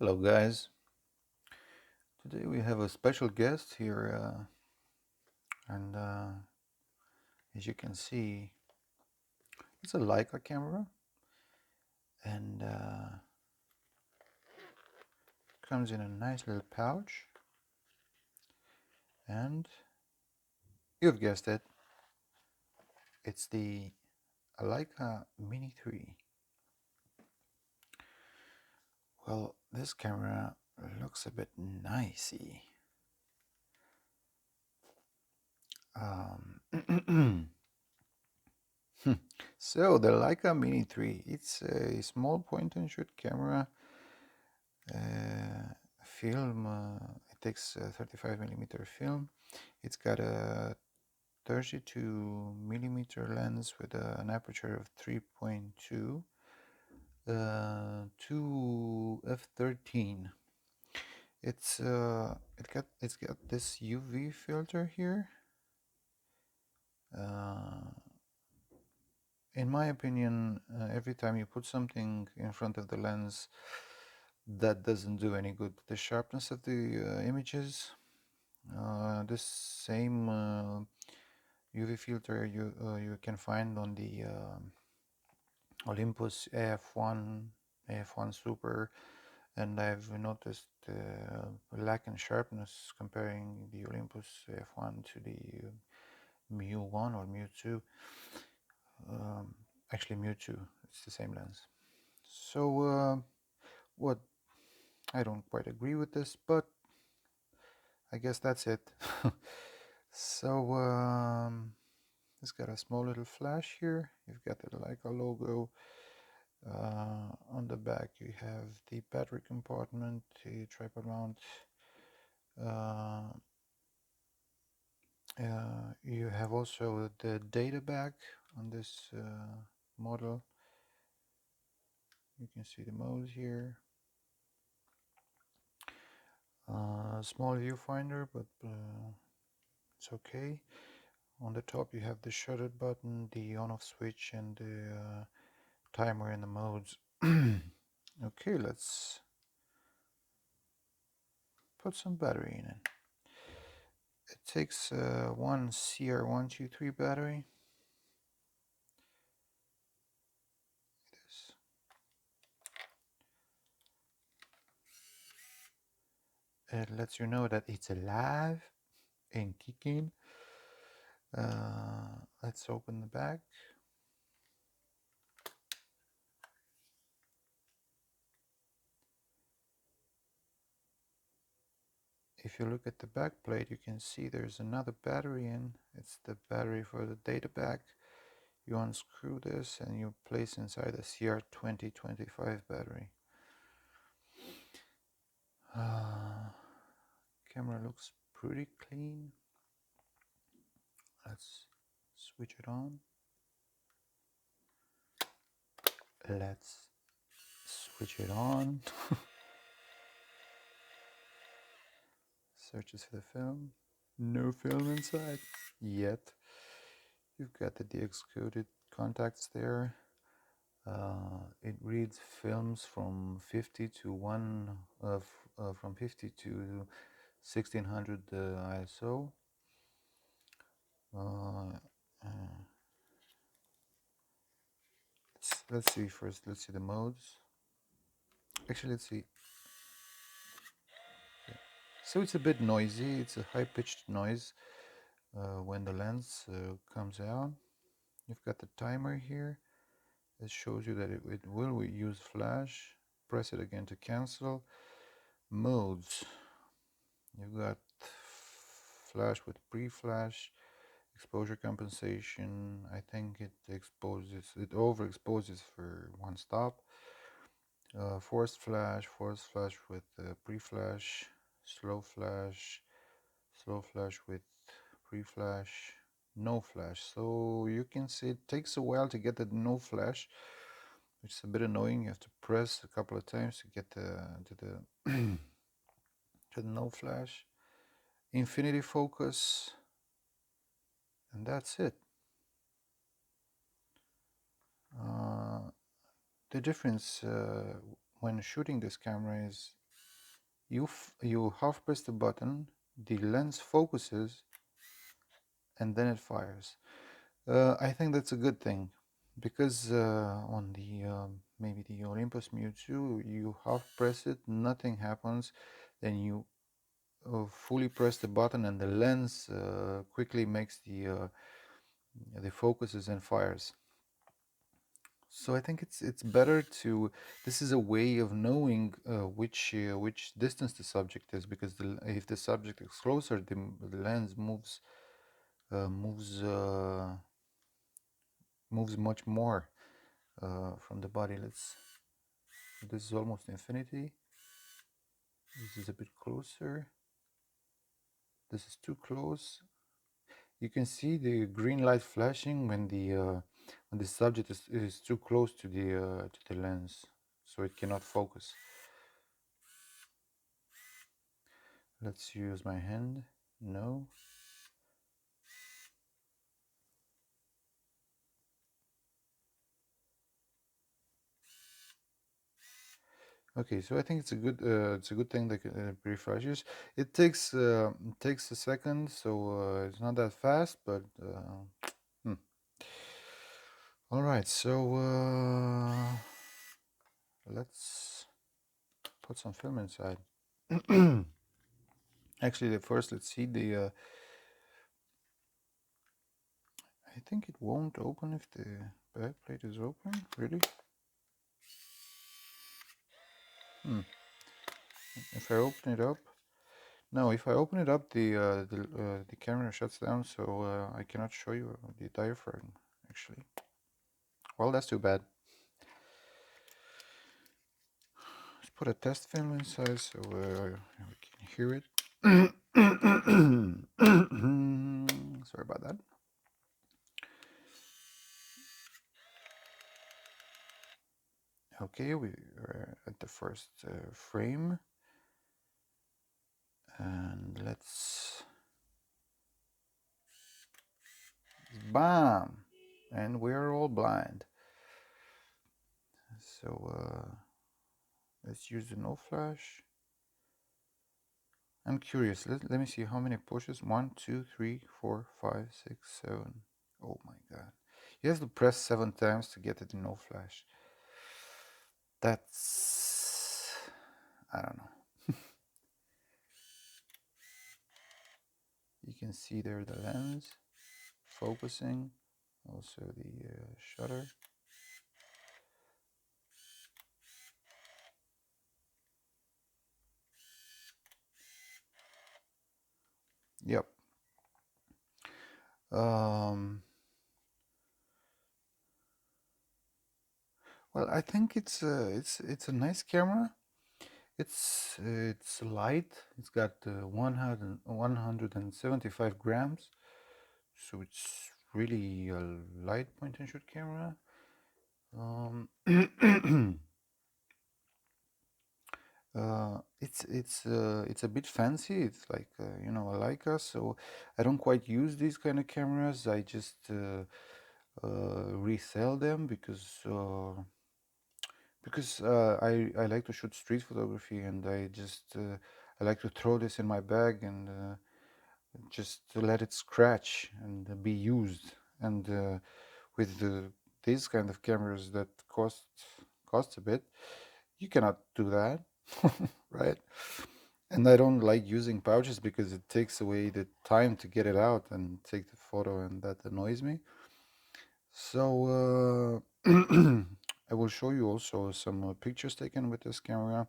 Hello guys, today we have a special guest here and as you can see it's a Leica camera and comes in a nice little pouch and you've guessed it, it's the Leica Mini 3. Well, this camera looks a bit nicey. So the Leica Mini 3, it's a small point and shoot camera. Film, it takes 35mm film. It's got a 32mm lens with an aperture of 3.2 to f13. It's got this UV filter here. In my opinion, every time you put something in front of the lens, that doesn't do any good. The sharpness of the images. This same UV filter you can find on the Olympus AF1 Super, and I've noticed lack in sharpness comparing the Olympus AF1 to the Mu1 or Mu2. Actually, Mu2, it's the same lens. So what I don't quite agree with this, but I guess that's it. So it's got a small little flash here. You've got the Leica logo. On the back you have the battery compartment, the tripod mount. You have also the data bag on this model. You can see the modes here. Small viewfinder, but it's okay. On the top you have the shutter button, the on-off switch, and the timer and the modes. Okay, let's put some battery in it. It takes one CR123 battery. It lets you know that it's alive and kicking. Let's open the back. If you look at the back plate, you can see there's another battery in. It's the battery for the data bag. You unscrew this and you place inside a CR2025 battery. Camera looks pretty clean. Let's switch it on. Let's switch it on. Searches for the film. No film inside yet. You've got the DX coded contacts there. It reads films from 50 to from 50 to 1600 ISO. Let's see first. Let's see the modes. Actually, let's see. So it's a bit noisy. It's a high-pitched noise when the lens comes out. You've got the timer here. It shows you that it will use flash. Press it again to cancel. Modes. You've got flash with pre-flash, exposure compensation. I think it overexposes for one stop. Forced flash with pre-flash, slow flash with pre-flash, no flash. So you can see it takes a while to get the no flash, which is a bit annoying. You have to press a couple of times to get to the to the no flash. Infinity focus, and that's it. The difference when shooting this camera is you half press the button, the lens focuses, and then it fires. I think that's a good thing, because on the maybe the Olympus Mu 2, you half press it, nothing happens, then you fully press the button and the lens quickly makes the focuses and fires. So I think it's better to, this is a way of knowing which distance the subject is, because if the subject is closer, the lens moves moves much more from the body. This is almost infinity. This is a bit closer. This is too close. You can see the green light flashing when the subject is too close to the lens, so it cannot focus. Let's use my hand. No. Okay, so I think it's a good thing that refreshes. It takes a second, so it's not that fast, but hmm. All right. So let's put some film inside. Actually, first let's see the. I think it won't open if the back plate is open. Really? Hmm. If I open it up. No, if I open it up, the camera shuts down, so I cannot show you the diaphragm, actually. Well, that's too bad. Let's put a test film inside so we can hear it. Sorry about that. Okay, we are at the first frame, and let's bam, and we're all blind. So let's use the no flash. I'm curious. Let me see how many pushes. 1, 2, 3, 4, 5, 6, 7. Oh my god! You have to press 7 times to get it in no flash. That's, I don't know. You can see there the lens focusing, also the shutter. Yep. Well, I think it's a nice camera. It's light. It's got 175 grams, so it's really a light point and shoot camera. It's a bit fancy. It's like a Leica, so I don't quite use these kind of cameras. I just resell them because I like to shoot street photography, and I like to throw this in my bag and just to let it scratch and be used. And with these kind of cameras that cost a bit, you cannot do that, right? And I don't like using pouches because it takes away the time to get it out and take the photo, and that annoys me. So I will show you also some pictures taken with this camera.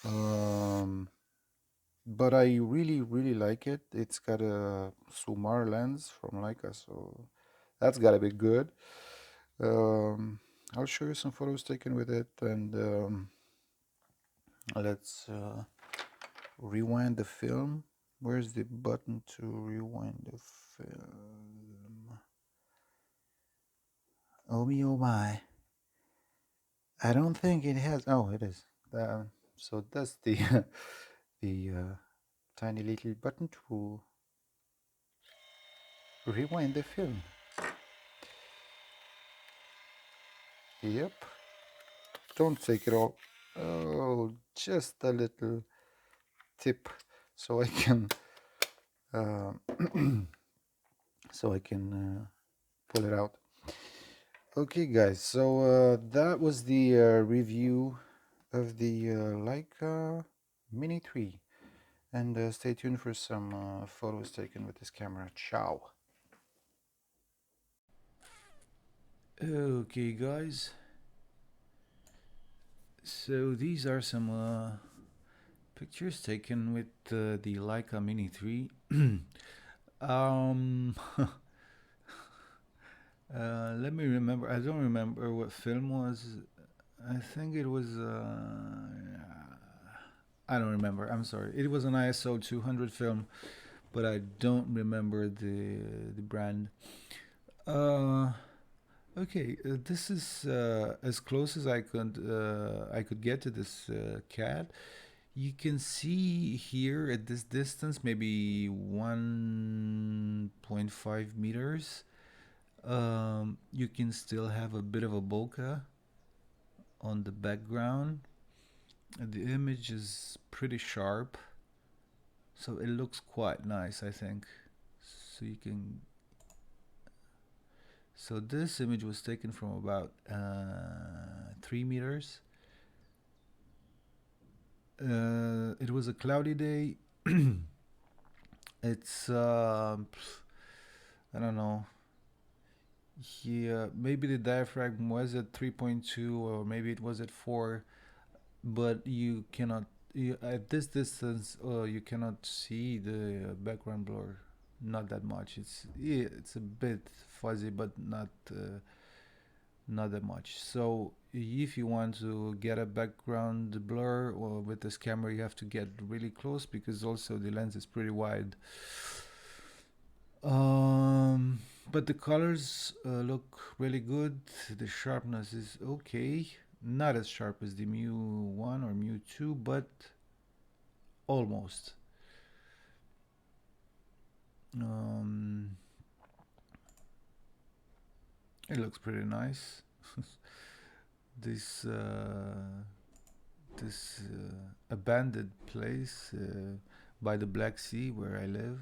Um, but I really, really like it. It's got a Sumar lens from Leica, so that's gotta be good. Um, I'll show you some photos taken with it, and let's rewind the film. Where's the button to rewind the film? Oh me, oh my. I don't think it has. Oh, it is. So that's the the tiny little button to rewind the film. Yep. Don't take it all. Oh, just a little tip so I can uh, pull it out. Okay guys, so that was the review of the Leica Mini 3, and stay tuned for some photos taken with this camera. Ciao. Okay guys, so these are some pictures taken with the Leica Mini 3. um, let me remember. I don't remember what film was. I think it was. I don't remember. I'm sorry. It was an ISO 200 film, but I don't remember the brand. Uh, okay, this is as close as I could get to this cat. You can see here at this distance, maybe 1.5 meters. You can still have a bit of a bokeh on the background. The image is pretty sharp, so it looks quite nice, I think. So you can. So this image was taken from about 3 meters. It was a cloudy day. It's I don't know. Yeah, maybe the diaphragm was at 3.2 or maybe it was at 4, but you cannot at this distance you cannot see the background blur, not that much. It's a bit fuzzy, but not that much. So if you want to get a background blur or with this camera, you have to get really close because also the lens is pretty wide. But the colors look really good. The sharpness is okay. Not as sharp as the Mu 1 or Mu 2, but almost. Um, it looks pretty nice. this abandoned place by the Black Sea where I live.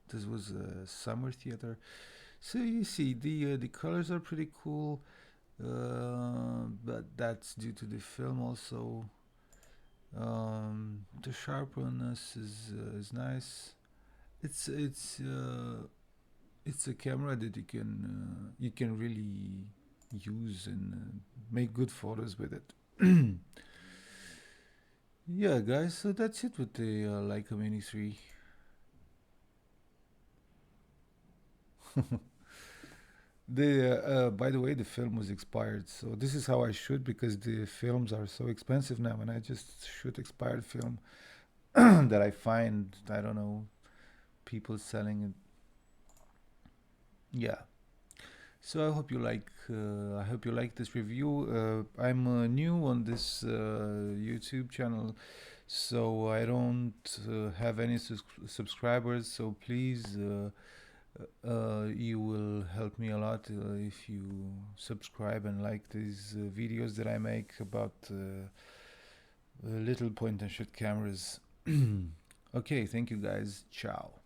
This was a summer theater. So you see, the colors are pretty cool, but that's due to the film also. The sharpness is nice. It's a camera that you can really use and make good photos with it. Yeah, guys. So that's it with the Leica Mini 3. By the way, the film was expired, so this is how I shoot because the films are so expensive now, and I just shoot expired film that I find, I don't know, people selling it. Yeah. So I hope you like this review. I'm new on this YouTube channel, so I don't have any subscribers. So please, you will help me a lot if you subscribe and like these videos that I make about little point and shoot cameras. Okay, thank you guys. Ciao.